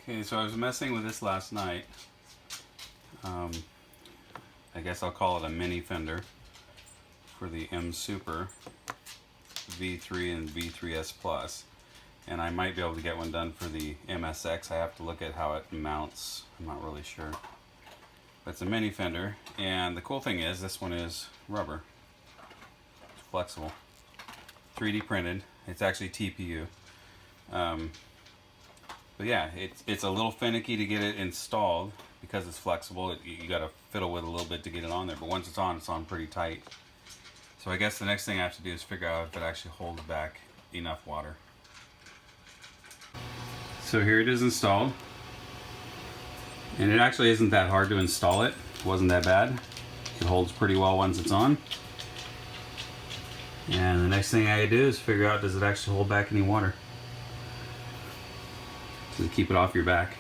Okay, so I was messing with this last night. I guess I'll call it a mini fender for the MSuper V3 and v3s Plus. And I might be able to get one done for the MSX. I have to look at how it mounts. I'm not really sure. But it's a mini fender, and the cool thing is this one is rubber. It's flexible. 3D printed. It's actually TPU. But yeah, it's a little finicky to get it installed because it's flexible. You got to fiddle with it a little bit to get it on there, but once it's on pretty tight. So I guess the next thing I have to do is figure out if it actually holds back enough water. So here it is installed, and it actually isn't that hard to install it. It wasn't that bad. It holds pretty well once it's on. And the next thing I do is figure out, does it actually hold back any water to keep it off your back.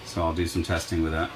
So I'll do some testing with that.